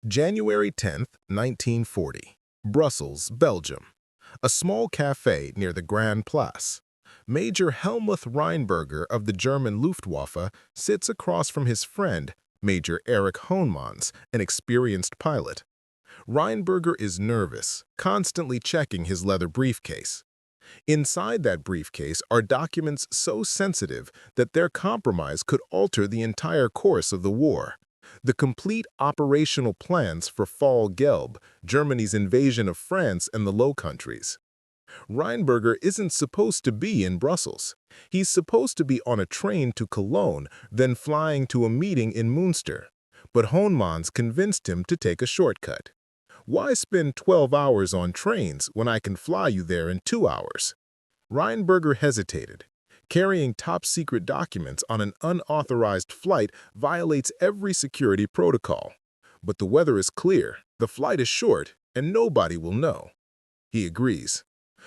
January 10th, 1940. Brussels, Belgium. A small cafe near the Grand Place. Major Helmuth Rheinberger of the German Luftwaffe sits across from his friend, Major Erich Hohmanns, an experienced pilot. Rheinberger is nervous, constantly checking his leather briefcase. Inside that briefcase are documents so sensitive that their compromise could alter the entire course of the war. The complete operational plans for Fall Gelb, Germany's invasion of France and the Low Countries. Rheinberger isn't supposed to be in Brussels. He's supposed to be on a train to Cologne, then flying to a meeting in Münster. But Hohmanns convinced him to take a shortcut. Why spend 12 hours on trains when I can fly you there in 2 hours? Rheinberger hesitated. Carrying top-secret documents on an unauthorized flight violates every security protocol. But the weather is clear, the flight is short, and nobody will know. He agrees.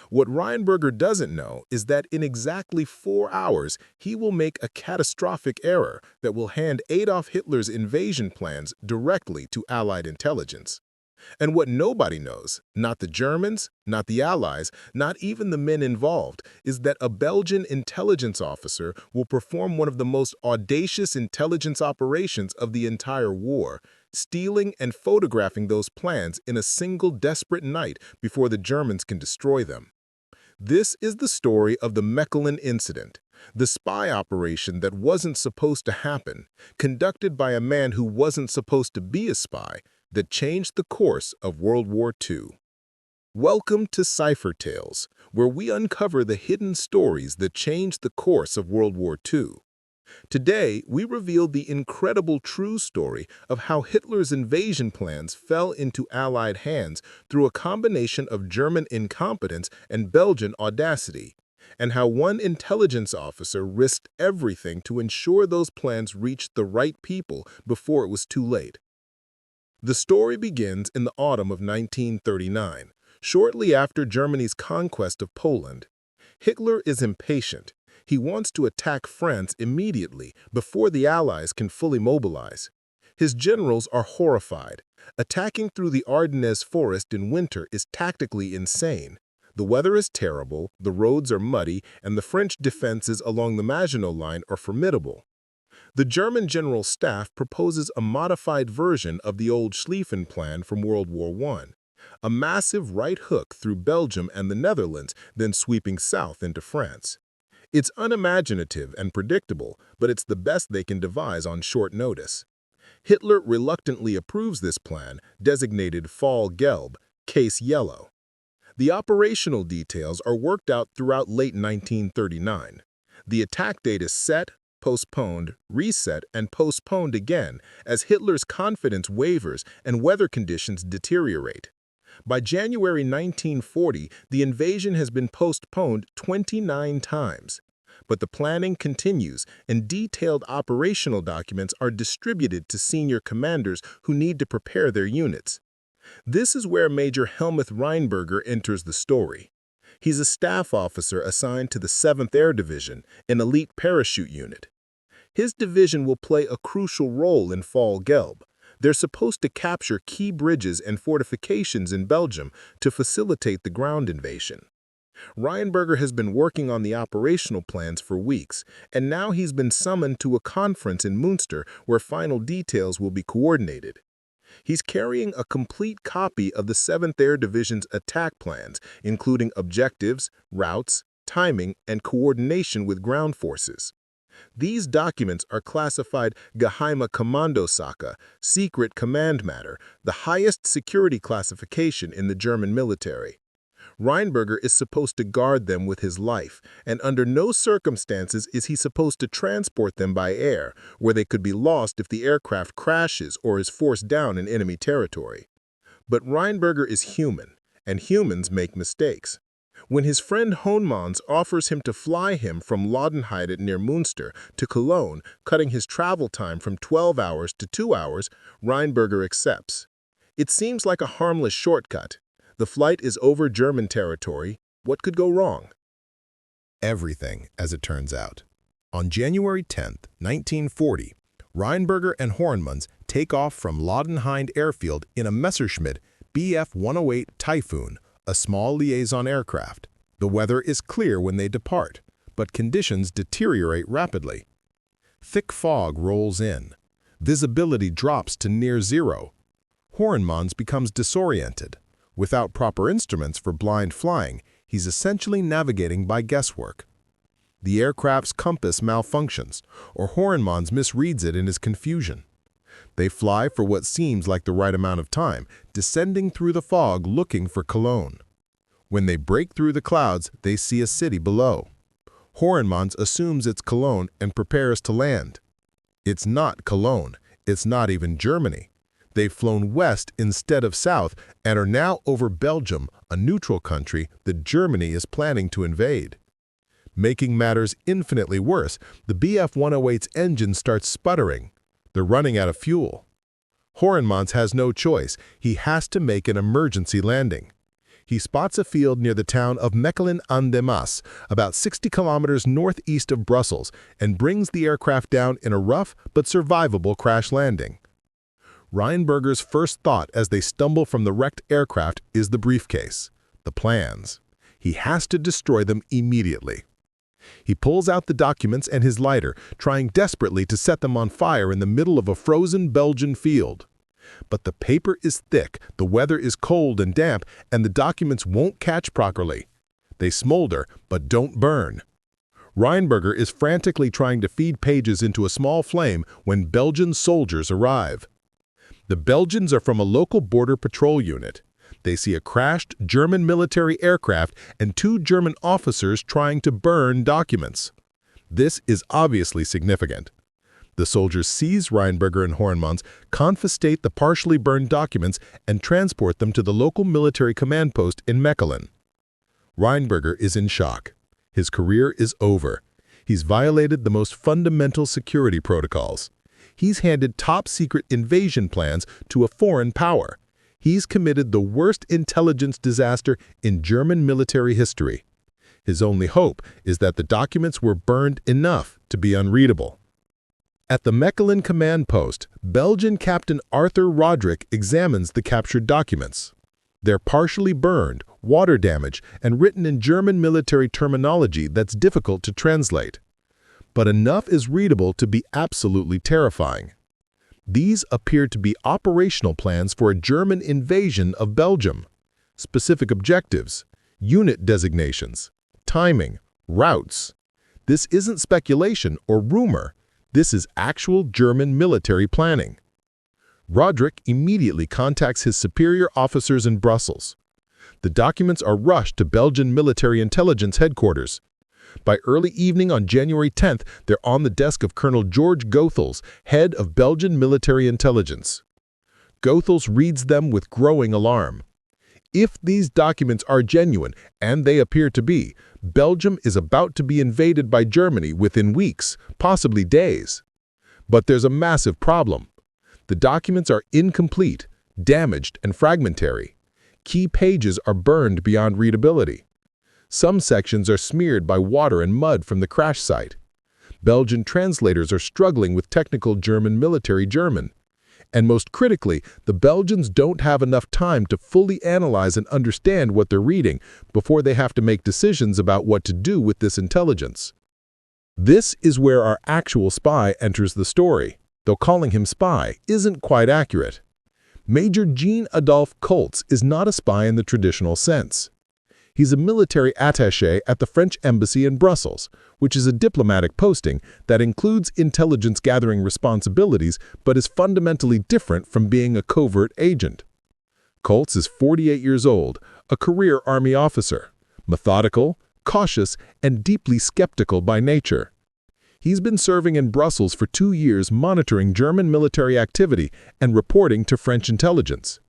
What Rheinberger doesn't know is that in exactly 4 hours, he will make a catastrophic error that will hand Adolf Hitler's invasion plans directly to Allied intelligence. And what nobody knows, not the Germans, not the Allies, not even the men involved, is that a Belgian intelligence officer will perform one of the most audacious intelligence operations of the entire war, stealing and photographing those plans in a single desperate night before the Germans can destroy them. This is the story of the Mechelen incident, the spy operation that wasn't supposed to happen, conducted by a man who wasn't supposed to be a spy, that changed the course of World War II. Welcome to Cipher Tales, where we uncover the hidden stories that changed the course of World War II. Today, we reveal the incredible true story of how Hitler's invasion plans fell into Allied hands through a combination of German incompetence and Belgian audacity, and how one intelligence officer risked everything to ensure those plans reached the right people before it was too late. The story begins in the autumn of 1939, shortly after Germany's conquest of Poland. Hitler is impatient. He wants to attack France immediately, before the Allies can fully mobilize. His generals are horrified. Attacking through the Ardennes forest in winter is tactically insane. The weather is terrible, the roads are muddy, and the French defenses along the Maginot Line are formidable. The German General Staff proposes a modified version of the old Schlieffen Plan from World War I, a massive right hook through Belgium and the Netherlands, then sweeping south into France. It's unimaginative and predictable, but it's the best they can devise on short notice. Hitler reluctantly approves this plan, designated Fall Gelb, Case Yellow. The operational details are worked out throughout late 1939. The attack date is set, postponed, reset, and postponed again as Hitler's confidence wavers and weather conditions deteriorate. By January 1940, the invasion has been postponed 29 times. But the planning continues, and detailed operational documents are distributed to senior commanders who need to prepare their units. This is where Major Helmuth Rheinberger enters the story. He's a staff officer assigned to the 7th Air Division, an elite parachute unit. His division will play a crucial role in Fall Gelb. They're supposed to capture key bridges and fortifications in Belgium to facilitate the ground invasion. Rheinberger has been working on the operational plans for weeks, and now he's been summoned to a conference in Münster where final details will be coordinated. He's carrying a complete copy of the 7th Air Division's attack plans, including objectives, routes, timing, and coordination with ground forces. These documents are classified Geheime Kommandosache, secret command matter, the highest security classification in the German military. Rheinberger is supposed to guard them with his life, and under no circumstances is he supposed to transport them by air, where they could be lost if the aircraft crashes or is forced down in enemy territory. But Rheinberger is human, and humans make mistakes. When his friend Hohmanns offers him to fly him from Laudenheide near Münster to Cologne, cutting his travel time from 12 hours to 2 hours, Rheinberger accepts. It seems like a harmless shortcut. The flight is over German territory. What could go wrong? Everything, as it turns out. On January 10th, 1940, Rheinberger and Hornmans take off from Laudenhind Airfield in a Messerschmitt Bf-108 Typhoon, a small liaison aircraft. The weather is clear when they depart, but conditions deteriorate rapidly. Thick fog rolls in. Visibility drops to near zero. Hornmans becomes disoriented. Without proper instruments for blind flying, he's essentially navigating by guesswork. The aircraft's compass malfunctions, or Hornmans misreads it in his confusion. They fly for what seems like the right amount of time, descending through the fog looking for Cologne. When they break through the clouds, they see a city below. Hornmans assumes it's Cologne and prepares to land. It's not Cologne. It's not even Germany. They've flown west instead of south and are now over Belgium, a neutral country that Germany is planning to invade. Making matters infinitely worse, the Bf-108's engine starts sputtering. They're running out of fuel. Hornmans has no choice. He has to make an emergency landing. He spots a field near the town of Mechelen-an-der-Maas, about 60 kilometers northeast of Brussels, and brings the aircraft down in a rough but survivable crash landing. Rheinberger's first thought as they stumble from the wrecked aircraft is the briefcase, the plans. He has to destroy them immediately. He pulls out the documents and his lighter, trying desperately to set them on fire in the middle of a frozen Belgian field. But the paper is thick, the weather is cold and damp, and the documents won't catch properly. They smolder, but don't burn. Rheinberger is frantically trying to feed pages into a small flame when Belgian soldiers arrive. The Belgians are from a local border patrol unit. They see a crashed German military aircraft and 2 German officers trying to burn documents. This is obviously significant. The soldiers seize Rheinberger and Hornmans, confiscate the partially burned documents, and transport them to the local military command post in Mechelen. Rheinberger is in shock. His career is over. He's violated the most fundamental security protocols. He's handed top-secret invasion plans to a foreign power. He's committed the worst intelligence disaster in German military history. His only hope is that the documents were burned enough to be unreadable. At the Mechelen command post, Belgian Captain Arthur Roderick examines the captured documents. They're partially burned, water damaged, and written in German military terminology that's difficult to translate. But enough is readable to be absolutely terrifying. These appear to be operational plans for a German invasion of Belgium. Specific objectives, unit designations, timing, routes. This isn't speculation or rumor. This is actual German military planning. Roderick immediately contacts his superior officers in Brussels. The documents are rushed to Belgian military intelligence headquarters. By early evening on January 10th, they're on the desk of Colonel George Goethals, head of Belgian military intelligence. Goethals reads them with growing alarm. If these documents are genuine, and they appear to be, Belgium is about to be invaded by Germany within weeks, possibly days. But there's a massive problem. The documents are incomplete, damaged, and fragmentary. Key pages are burned beyond readability. Some sections are smeared by water and mud from the crash site. Belgian translators are struggling with technical German military German. And most critically, the Belgians don't have enough time to fully analyze and understand what they're reading before they have to make decisions about what to do with this intelligence. This is where our actual spy enters the story, though calling him spy isn't quite accurate. Major Jean-Adolphe Koltz is not a spy in the traditional sense. He's a military attaché at the French embassy in Brussels, which is a diplomatic posting that includes intelligence-gathering responsibilities but is fundamentally different from being a covert agent. Koltz is 48 years old, a career army officer, methodical, cautious, and deeply skeptical by nature. He's been serving in Brussels for 2 years monitoring German military activity and reporting to French intelligence.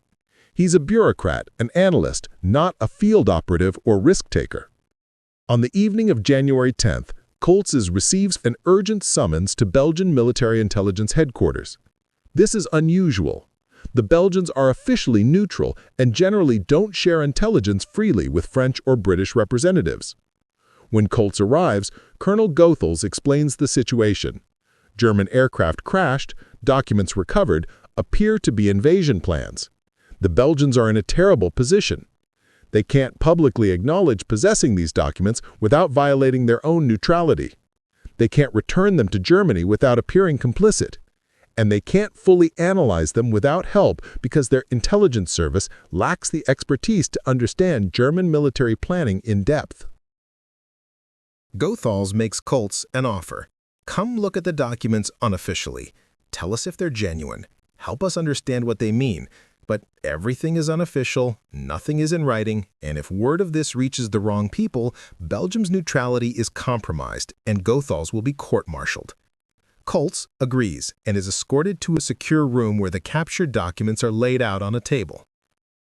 He's a bureaucrat, an analyst, not a field operative or risk-taker. On the evening of January 10th, Koltz receives an urgent summons to Belgian military intelligence headquarters. This is unusual. The Belgians are officially neutral and generally don't share intelligence freely with French or British representatives. When Koltz arrives, Colonel Goethals explains the situation. German aircraft crashed, documents recovered, appear to be invasion plans. The Belgians are in a terrible position. They can't publicly acknowledge possessing these documents without violating their own neutrality. They can't return them to Germany without appearing complicit. And they can't fully analyze them without help because their intelligence service lacks the expertise to understand German military planning in depth. Goethals makes Koltz an offer. Come look at the documents unofficially. Tell us if they're genuine. Help us understand what they mean. But everything is unofficial, nothing is in writing, and if word of this reaches the wrong people, Belgium's neutrality is compromised and Goethals will be court-martialed. Koltz agrees and is escorted to a secure room where the captured documents are laid out on a table.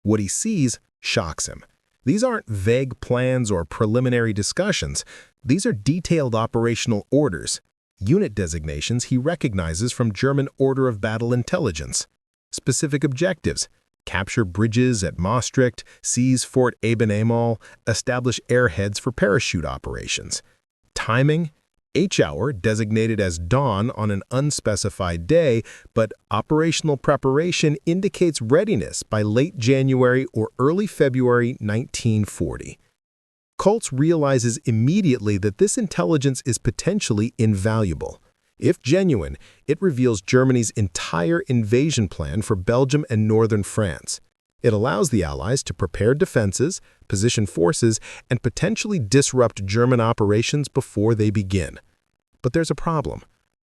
What he sees shocks him. These aren't vague plans or preliminary discussions. These are detailed operational orders, unit designations he recognizes from German Order of Battle intelligence. Specific objectives: capture bridges at Maastricht, seize Fort Eben-Emael, establish airheads for parachute operations. Timing: H-hour designated as dawn on an unspecified day, but operational preparation indicates readiness by late January or early February 1940. Koltz realizes immediately that this intelligence is potentially invaluable. If genuine, it reveals Germany's entire invasion plan for Belgium and northern France. It allows the Allies to prepare defenses, position forces, and potentially disrupt German operations before they begin. But there's a problem.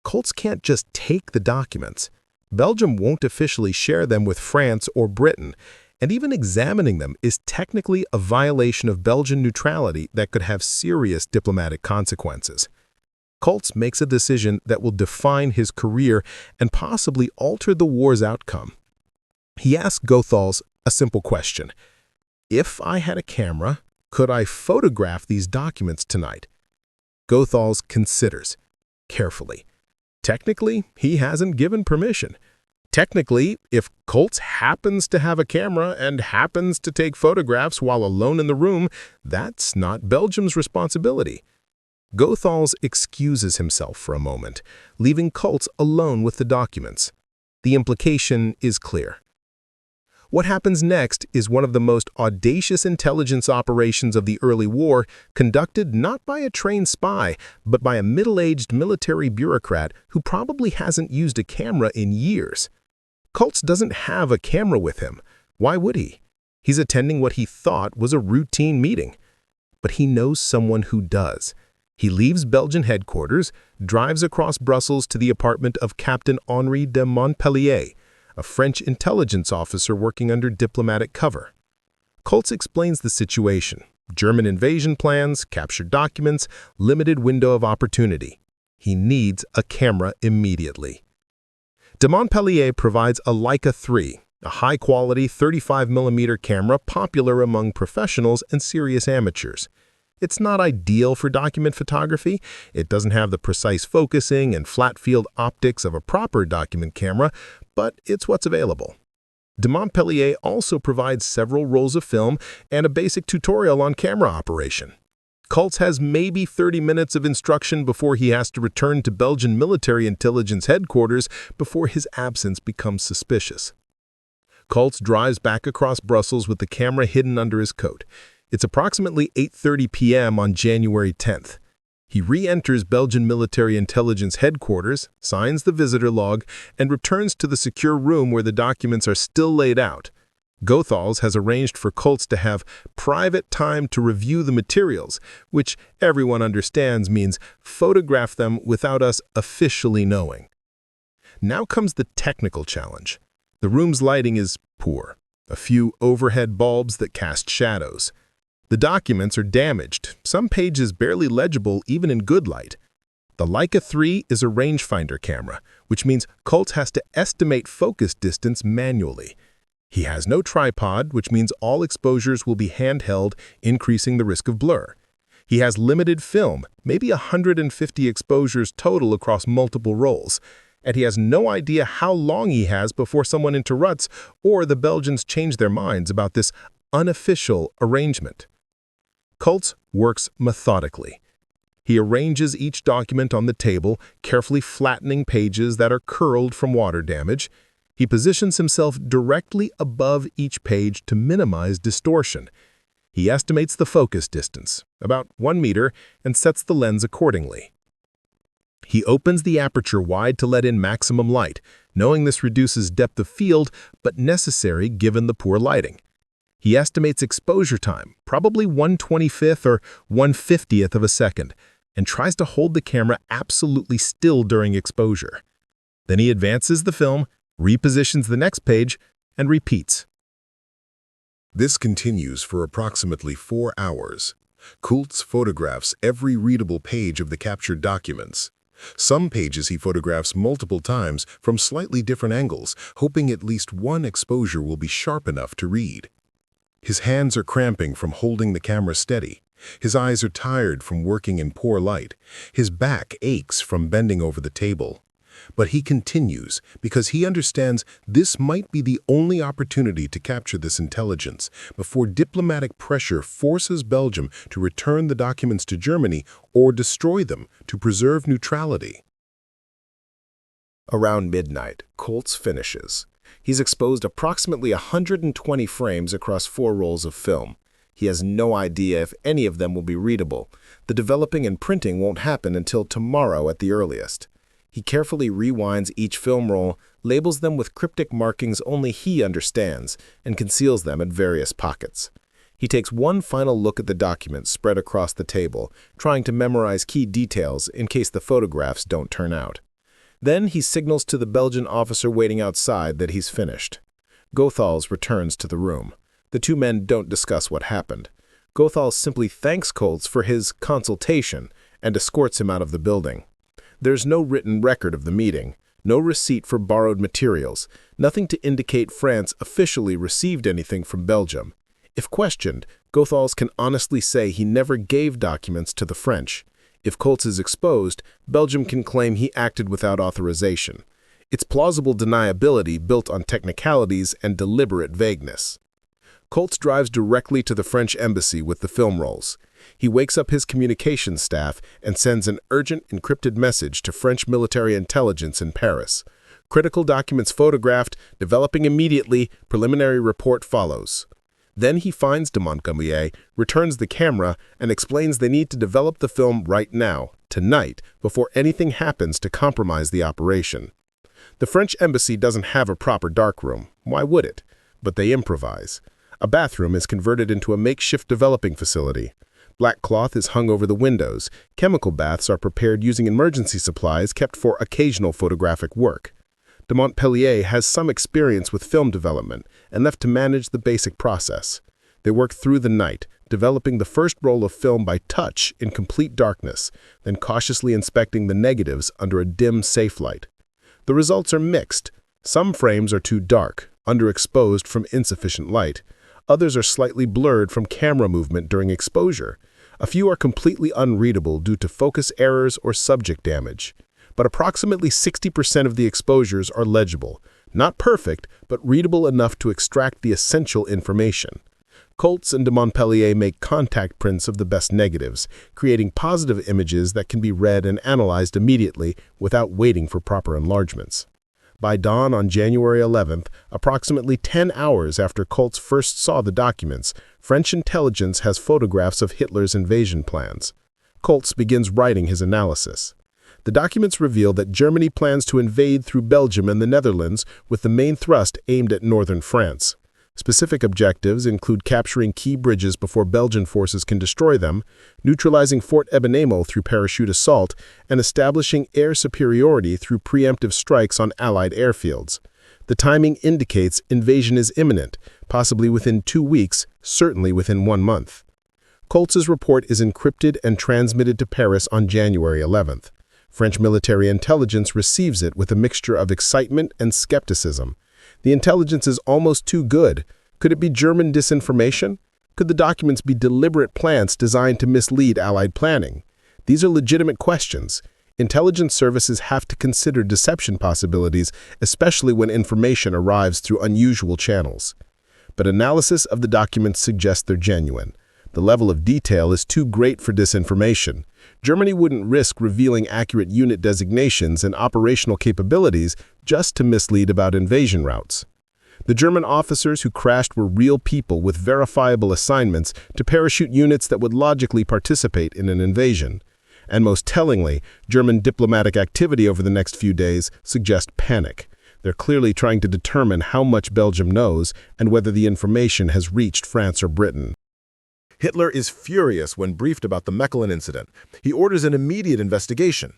Koltz can't just take the documents. Belgium won't officially share them with France or Britain, and even examining them is technically a violation of Belgian neutrality that could have serious diplomatic consequences. Koltz makes a decision that will define his career and possibly alter the war's outcome. He asks Goethals a simple question. If I had a camera, could I photograph these documents tonight? Goethals considers carefully. Technically, he hasn't given permission. Technically, if Koltz happens to have a camera and happens to take photographs while alone in the room, that's not Belgium's responsibility. Goethals excuses himself for a moment, leaving Koltz alone with the documents. The implication is clear. What happens next is one of the most audacious intelligence operations of the early war, conducted not by a trained spy, but by a middle-aged military bureaucrat who probably hasn't used a camera in years. Koltz doesn't have a camera with him. Why would he? He's attending what he thought was a routine meeting. But he knows someone who does. He leaves Belgian headquarters, drives across Brussels to the apartment of Captain Henri de Montpellier, a French intelligence officer working under diplomatic cover. Koltz explains the situation: German invasion plans, captured documents, limited window of opportunity. He needs a camera immediately. De Montpellier provides a Leica 3, a high-quality 35mm camera popular among professionals and serious amateurs. It's not ideal for document photography. It doesn't have the precise focusing and flat-field optics of a proper document camera, but it's what's available. De Montpellier also provides several rolls of film and a basic tutorial on camera operation. Koltz has maybe 30 minutes of instruction before he has to return to Belgian military intelligence headquarters before his absence becomes suspicious. Koltz drives back across Brussels with the camera hidden under his coat. It's approximately 8:30 p.m. on January 10th. He re-enters Belgian military intelligence headquarters, signs the visitor log, and returns to the secure room where the documents are still laid out. Goethals has arranged for Koltz to have private time to review the materials, which everyone understands means photograph them without us officially knowing. Now comes the technical challenge. The room's lighting is poor, a few overhead bulbs that cast shadows. The documents are damaged, some pages barely legible even in good light. The Leica 3 is a rangefinder camera, which means Koltz has to estimate focus distance manually. He has no tripod, which means all exposures will be handheld, increasing the risk of blur. He has limited film, maybe 150 exposures total across multiple rolls, and he has no idea how long he has before someone interrupts or the Belgians change their minds about this unofficial arrangement. Koltz works methodically. He arranges each document on the table, carefully flattening pages that are curled from water damage. He positions himself directly above each page to minimize distortion. He estimates the focus distance, about 1 meter, and sets the lens accordingly. He opens the aperture wide to let in maximum light, knowing this reduces depth of field, but necessary given the poor lighting. He estimates exposure time, probably 1/25th or 1/50th of a second, and tries to hold the camera absolutely still during exposure. Then he advances the film, repositions the next page, and repeats. This continues for approximately 4 hours. Kultz photographs every readable page of the captured documents. Some pages he photographs multiple times from slightly different angles, hoping at least one exposure will be sharp enough to read. His hands are cramping from holding the camera steady. His eyes are tired from working in poor light. His back aches from bending over the table. But he continues because he understands this might be the only opportunity to capture this intelligence before diplomatic pressure forces Belgium to return the documents to Germany or destroy them to preserve neutrality. Around midnight, Kultz finishes. He's exposed approximately 120 frames across 4 rolls of film. He has no idea if any of them will be readable. The developing and printing won't happen until tomorrow at the earliest. He carefully rewinds each film roll, labels them with cryptic markings only he understands, and conceals them in various pockets. He takes one final look at the documents spread across the table, trying to memorize key details in case the photographs don't turn out. Then he signals to the Belgian officer waiting outside that he's finished. Goethals returns to the room. The two men don't discuss what happened. Goethals simply thanks Kultz for his consultation and escorts him out of the building. There's no written record of the meeting, no receipt for borrowed materials, nothing to indicate France officially received anything from Belgium. If questioned, Goethals can honestly say he never gave documents to the French. If Kultz is exposed, Belgium can claim he acted without authorization. It's plausible deniability built on technicalities and deliberate vagueness. Kultz drives directly to the French embassy with the film rolls. He wakes up his communications staff and sends an urgent encrypted message to French military intelligence in Paris. Critical documents photographed, developing immediately, preliminary report follows. Then he finds de Montgomery, returns the camera, and explains they need to develop the film right now, tonight, before anything happens to compromise the operation. The French embassy doesn't have a proper darkroom. Why would it? But they improvise. A bathroom is converted into a makeshift developing facility. Black cloth is hung over the windows. Chemical baths are prepared using emergency supplies kept for occasional photographic work. De Montpellier has some experience with film development and left to manage the basic process. They work through the night, developing the first roll of film by touch in complete darkness, then cautiously inspecting the negatives under a dim safe light. The results are mixed. Some frames are too dark, underexposed from insufficient light. Others are slightly blurred from camera movement during exposure. A few are completely unreadable due to focus errors or subject damage. But approximately 60% of the exposures are legible, not perfect, but readable enough to extract the essential information. Kultz and de Montpellier make contact prints of the best negatives, creating positive images that can be read and analyzed immediately without waiting for proper enlargements. By dawn on January 11th, approximately 10 hours after Kultz first saw the documents, French intelligence has photographs of Hitler's invasion plans. Kultz begins writing his analysis. The documents reveal that Germany plans to invade through Belgium and the Netherlands with the main thrust aimed at northern France. Specific objectives include capturing key bridges before Belgian forces can destroy them, neutralizing Fort Ebenemo through parachute assault, and establishing air superiority through preemptive strikes on Allied airfields. The timing indicates invasion is imminent, possibly within 2 weeks, certainly within 1 month. Kultz's report is encrypted and transmitted to Paris on January 11th. French military intelligence receives it with a mixture of excitement and skepticism. The intelligence is almost too good. Could it be German disinformation? Could the documents be deliberate plans designed to mislead Allied planning? These are legitimate questions. Intelligence services have to consider deception possibilities, especially when information arrives through unusual channels. But analysis of the documents suggests they're genuine. The level of detail is too great for disinformation. Germany wouldn't risk revealing accurate unit designations and operational capabilities just to mislead about invasion routes. The German officers who crashed were real people with verifiable assignments to parachute units that would logically participate in an invasion. And most tellingly, German diplomatic activity over the next few days suggests panic. They're clearly trying to determine how much Belgium knows and whether the information has reached France or Britain. Hitler is furious when briefed about the Mechelen incident. He orders an immediate investigation.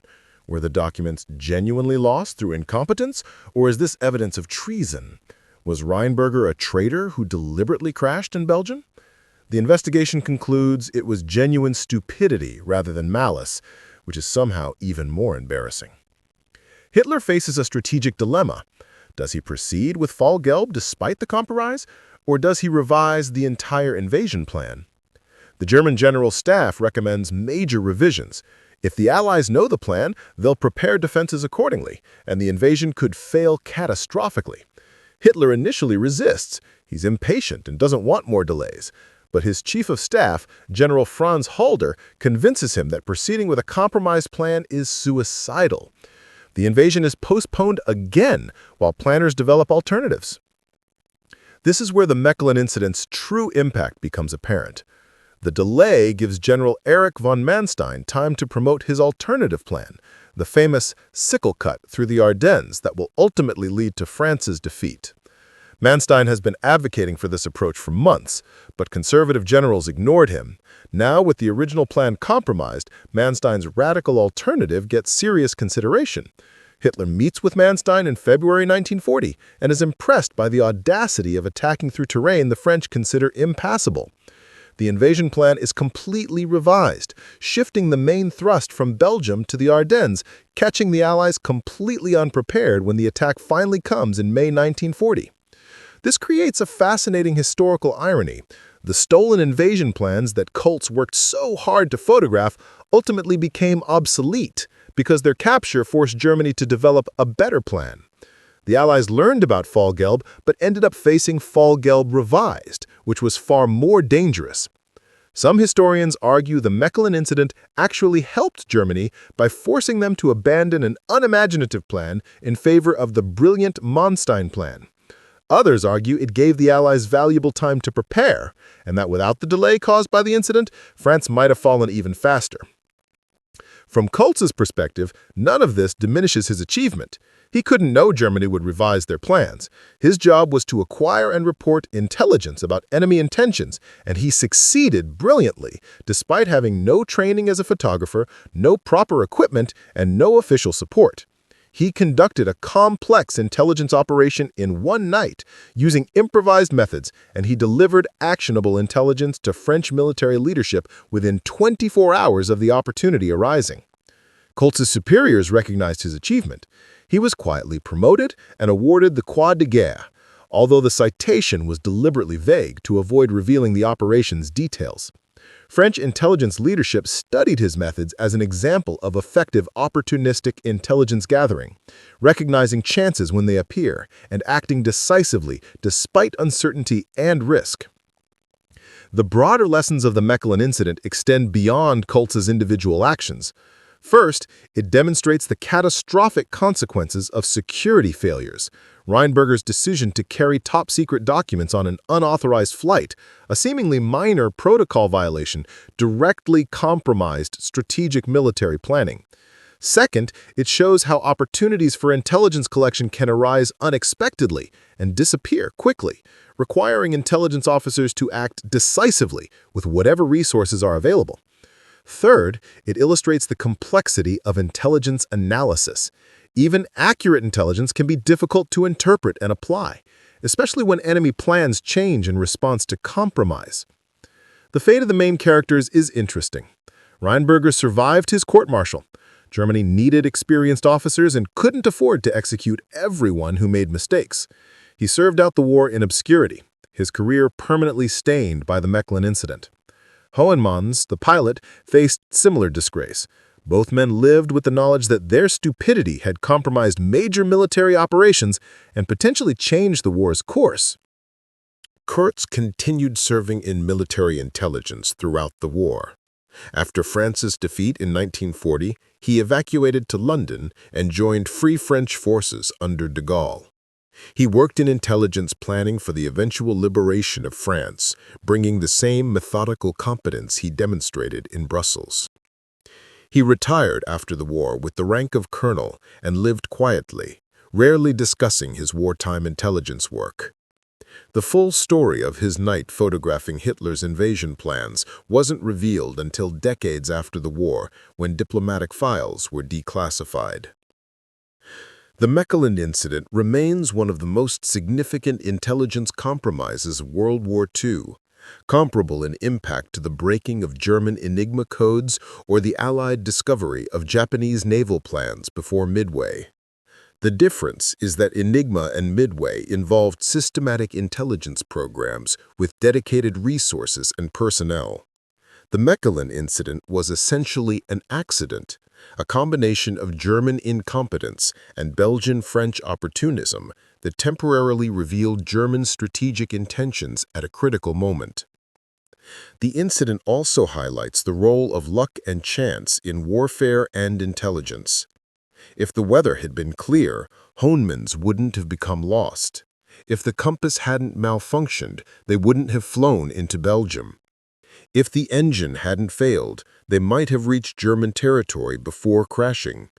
Were the documents genuinely lost through incompetence, or is this evidence of treason? Was Rheinberger a traitor who deliberately crashed in Belgium? The investigation concludes it was genuine stupidity rather than malice, which is somehow even more embarrassing. Hitler faces a strategic dilemma. Does he proceed with Fall Gelb despite the compromise, or does he revise the entire invasion plan? The German General Staff recommends major revisions. If the Allies know the plan, they'll prepare defenses accordingly, and the invasion could fail catastrophically. Hitler initially resists. He's impatient and doesn't want more delays. But his Chief of Staff, General Franz Halder, convinces him that proceeding with a compromised plan is suicidal. The invasion is postponed again while planners develop alternatives. This is where the Mechelen incident's true impact becomes apparent. The delay gives General Erich von Manstein time to promote his alternative plan, the famous sickle cut through the Ardennes that will ultimately lead to France's defeat. Manstein has been advocating for this approach for months, but conservative generals ignored him. Now, with the original plan compromised, Manstein's radical alternative gets serious consideration. Hitler meets with Manstein in February 1940 and is impressed by the audacity of attacking through terrain the French consider impassable. The invasion plan is completely revised, shifting the main thrust from Belgium to the Ardennes, catching the Allies completely unprepared when the attack finally comes in May 1940. This creates a fascinating historical irony. The stolen invasion plans that Koltz worked so hard to photograph ultimately became obsolete because their capture forced Germany to develop a better plan. The Allies learned about Fall Gelb, but ended up facing Fall Gelb revised, which was far more dangerous. Some historians argue the Mechelen incident actually helped Germany by forcing them to abandon an unimaginative plan in favor of the brilliant Manstein plan. Others argue it gave the Allies valuable time to prepare, and that without the delay caused by the incident, France might have fallen even faster. From Koltz's perspective, none of this diminishes his achievement. He couldn't know Germany would revise their plans. His job was to acquire and report intelligence about enemy intentions, and he succeeded brilliantly, despite having no training as a photographer, no proper equipment, and no official support. He conducted a complex intelligence operation in one night, using improvised methods, and he delivered actionable intelligence to French military leadership within 24 hours of the opportunity arising. Koltz's superiors recognized his achievement. He was quietly promoted and awarded the Croix de Guerre, although the citation was deliberately vague to avoid revealing the operation's details. French intelligence leadership studied his methods as an example of effective opportunistic intelligence gathering, recognizing chances when they appear and acting decisively despite uncertainty and risk. The broader lessons of the Mechelen incident extend beyond Koltz's individual actions. First, it demonstrates the catastrophic consequences of security failures. Rheinberger's decision to carry top-secret documents on an unauthorized flight, a seemingly minor protocol violation, directly compromised strategic military planning. Second, it shows how opportunities for intelligence collection can arise unexpectedly and disappear quickly, requiring intelligence officers to act decisively with whatever resources are available. Third, it illustrates the complexity of intelligence analysis. Even accurate intelligence can be difficult to interpret and apply, especially when enemy plans change in response to compromise. The fate of the main characters is interesting. Rheinberger survived his court-martial. Germany needed experienced officers and couldn't afford to execute everyone who made mistakes. He served out the war in obscurity, his career permanently stained by the Mechelen incident. Hohenmans, the pilot, faced similar disgrace. Both men lived with the knowledge that their stupidity had compromised major military operations and potentially changed the war's course. Kurtz continued serving in military intelligence throughout the war. After France's defeat in 1940, he evacuated to London and joined Free French forces under de Gaulle. He worked in intelligence planning for the eventual liberation of France, bringing the same methodical competence he demonstrated in Brussels. He retired after the war with the rank of colonel and lived quietly, rarely discussing his wartime intelligence work. The full story of his night photographing Hitler's invasion plans wasn't revealed until decades after the war, when diplomatic files were declassified. The Mechelen incident remains one of the most significant intelligence compromises of World War II, comparable in impact to the breaking of German Enigma codes or the Allied discovery of Japanese naval plans before Midway. The difference is that Enigma and Midway involved systematic intelligence programs with dedicated resources and personnel. The Mechelen incident was essentially an accident, a combination of German incompetence and Belgian-French opportunism that temporarily revealed German strategic intentions at a critical moment. The incident also highlights the role of luck and chance in warfare and intelligence. If the weather had been clear, Hohnemans wouldn't have become lost. If the compass hadn't malfunctioned, they wouldn't have flown into Belgium. If the engine hadn't failed, they might have reached German territory before crashing.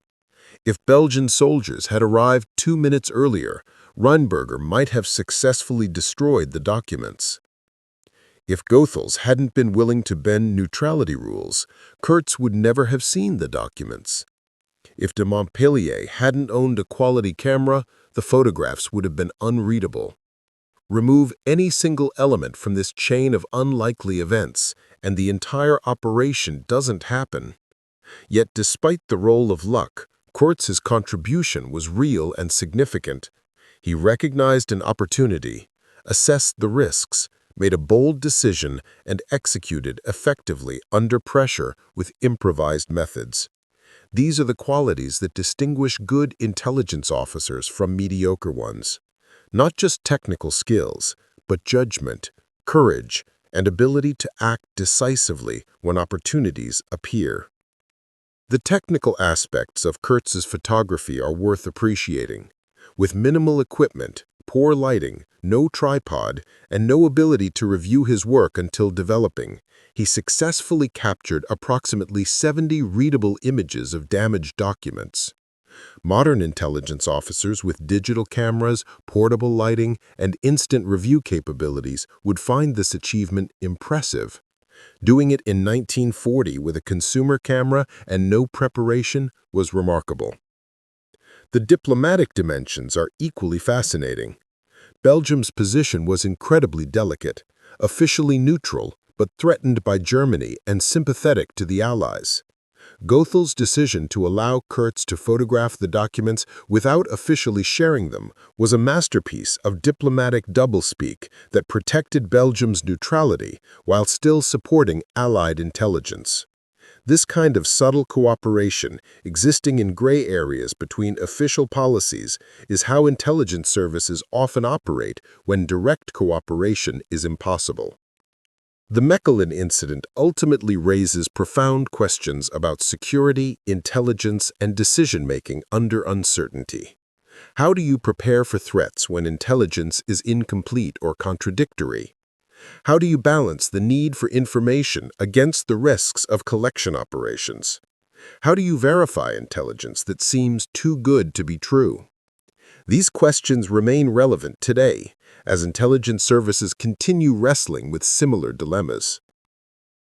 If Belgian soldiers had arrived 2 minutes earlier, Rheinberger might have successfully destroyed the documents. If Goethals hadn't been willing to bend neutrality rules, Kurtz would never have seen the documents. If de Montpellier hadn't owned a quality camera, the photographs would have been unreadable. Remove any single element from this chain of unlikely events, and the entire operation doesn't happen. Yet despite the role of luck, Kurtz's contribution was real and significant. He recognized an opportunity, assessed the risks, made a bold decision, and executed effectively under pressure with improvised methods. These are the qualities that distinguish good intelligence officers from mediocre ones. Not just technical skills, but judgment, courage, and ability to act decisively when opportunities appear. The technical aspects of Kurtz's photography are worth appreciating. With minimal equipment, poor lighting, no tripod, and no ability to review his work until developing, he successfully captured approximately 70 readable images of damaged documents. Modern intelligence officers with digital cameras, portable lighting, and instant review capabilities would find this achievement impressive. Doing it in 1940 with a consumer camera and no preparation was remarkable. The diplomatic dimensions are equally fascinating. Belgium's position was incredibly delicate, officially neutral, but threatened by Germany and sympathetic to the Allies. Goethel's decision to allow Kurtz to photograph the documents without officially sharing them was a masterpiece of diplomatic doublespeak that protected Belgium's neutrality while still supporting Allied intelligence. This kind of subtle cooperation, existing in gray areas between official policies, is how intelligence services often operate when direct cooperation is impossible. The Mechelen incident ultimately raises profound questions about security, intelligence, and decision-making under uncertainty. How do you prepare for threats when intelligence is incomplete or contradictory? How do you balance the need for information against the risks of collection operations? How do you verify intelligence that seems too good to be true? These questions remain relevant today, as intelligence services continue wrestling with similar dilemmas.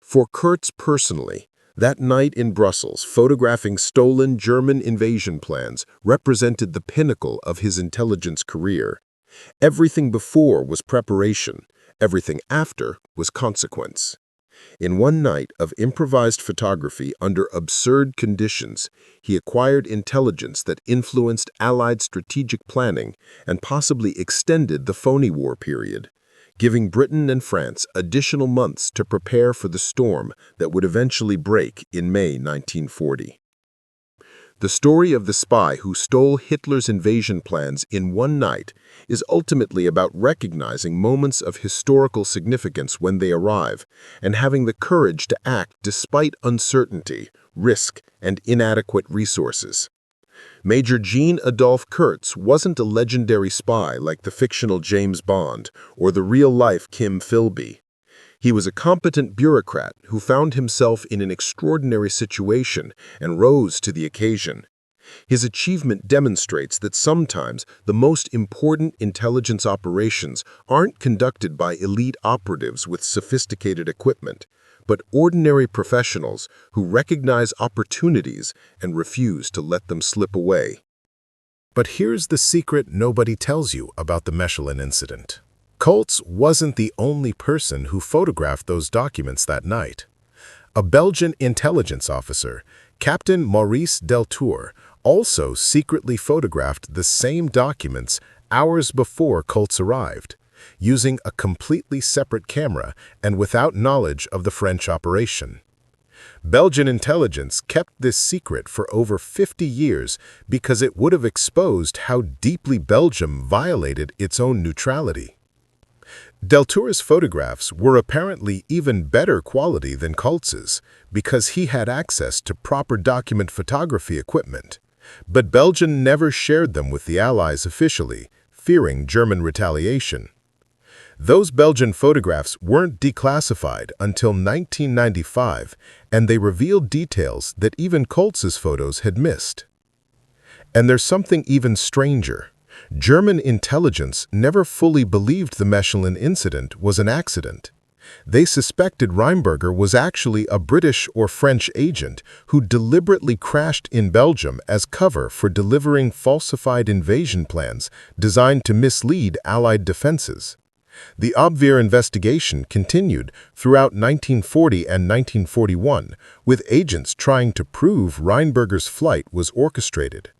For Kurtz personally, that night in Brussels photographing stolen German invasion plans represented the pinnacle of his intelligence career. Everything before was preparation, everything after was consequence. In one night of improvised photography under absurd conditions, he acquired intelligence that influenced Allied strategic planning and possibly extended the phony war period, giving Britain and France additional months to prepare for the storm that would eventually break in May 1940. The story of the spy who stole Hitler's invasion plans in one night is ultimately about recognizing moments of historical significance when they arrive and having the courage to act despite uncertainty, risk, and inadequate resources. Major Jean Adolphe Kurtz wasn't a legendary spy like the fictional James Bond or the real-life Kim Philby. He was a competent bureaucrat who found himself in an extraordinary situation and rose to the occasion. His achievement demonstrates that sometimes the most important intelligence operations aren't conducted by elite operatives with sophisticated equipment, but ordinary professionals who recognize opportunities and refuse to let them slip away. But here's the secret nobody tells you about the Mechelin incident. Koltz wasn't the only person who photographed those documents that night. A Belgian intelligence officer, Captain Maurice Deltour, also secretly photographed the same documents hours before Koltz arrived, using a completely separate camera and without knowledge of the French operation. Belgian intelligence kept this secret for over 50 years because it would have exposed how deeply Belgium violated its own neutrality. Deltour's photographs were apparently even better quality than Koltz's because he had access to proper document photography equipment. But Belgium never shared them with the Allies officially, fearing German retaliation. Those Belgian photographs weren't declassified until 1995, and they revealed details that even Koltz's photos had missed. And there's something even stranger. German intelligence never fully believed the Mechelin incident was an accident. They suspected Rheinberger was actually a British or French agent who deliberately crashed in Belgium as cover for delivering falsified invasion plans designed to mislead Allied defenses. The Abwehr investigation continued throughout 1940 and 1941, with agents trying to prove Rheinberger's flight was orchestrated.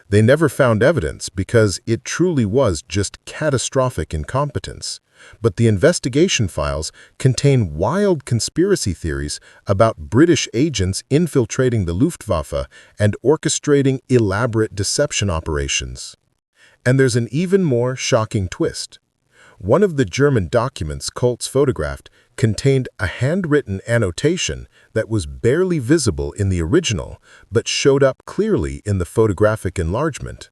They never found evidence because it truly was just catastrophic incompetence. But the investigation files contain wild conspiracy theories about British agents infiltrating the Luftwaffe and orchestrating elaborate deception operations. And there's an even more shocking twist. One of the German documents Koltz photographed contained a handwritten annotation that was barely visible in the original, but showed up clearly in the photographic enlargement.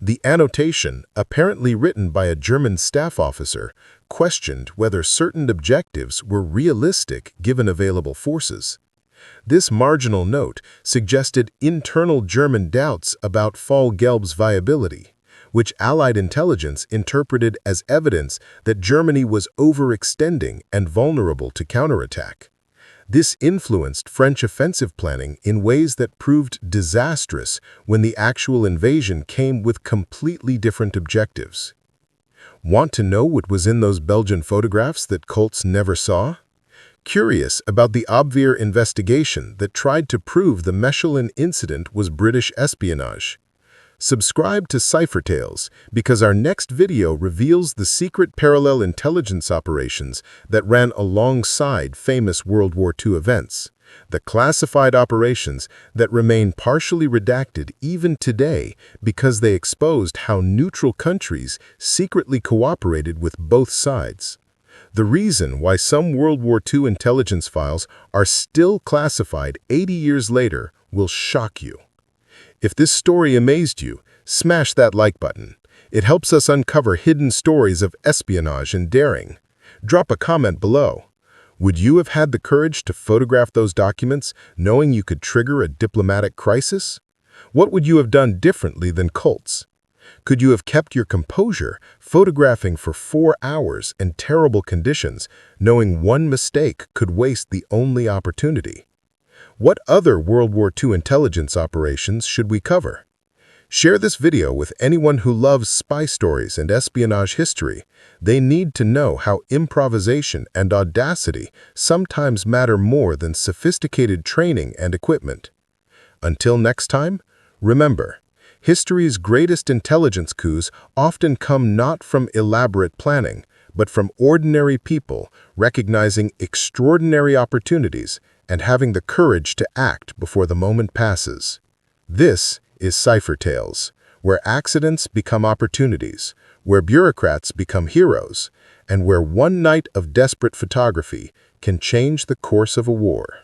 The annotation, apparently written by a German staff officer, questioned whether certain objectives were realistic given available forces. This marginal note suggested internal German doubts about Fall Gelb's viability, which Allied intelligence interpreted as evidence that Germany was overextending and vulnerable to counterattack. This influenced French offensive planning in ways that proved disastrous when the actual invasion came with completely different objectives. Want to know what was in those Belgian photographs that Koltz never saw? Curious about the Abwehr investigation that tried to prove the Mechelin incident was British espionage? Subscribe to Cipher Tales because our next video reveals the secret parallel intelligence operations that ran alongside famous World War II events, the classified operations that remain partially redacted even today because they exposed how neutral countries secretly cooperated with both sides. The reason why some World War II intelligence files are still classified 80 years later will shock you. If this story amazed you, smash that like button. It helps us uncover hidden stories of espionage and daring. Drop a comment below. Would you have had the courage to photograph those documents knowing you could trigger a diplomatic crisis? What would you have done differently than Koltz? Could you have kept your composure, photographing for 4 hours in terrible conditions, knowing one mistake could waste the only opportunity? What other World War II intelligence operations should we cover? Share this video with anyone who loves spy stories and espionage history. They need to know how improvisation and audacity sometimes matter more than sophisticated training and equipment. Until next time, remember, history's greatest intelligence coups often come not from elaborate planning, but from ordinary people recognizing extraordinary opportunities and having the courage to act before the moment passes. This is Cipher Tales, where accidents become opportunities, where bureaucrats become heroes, and where one night of desperate photography can change the course of a war.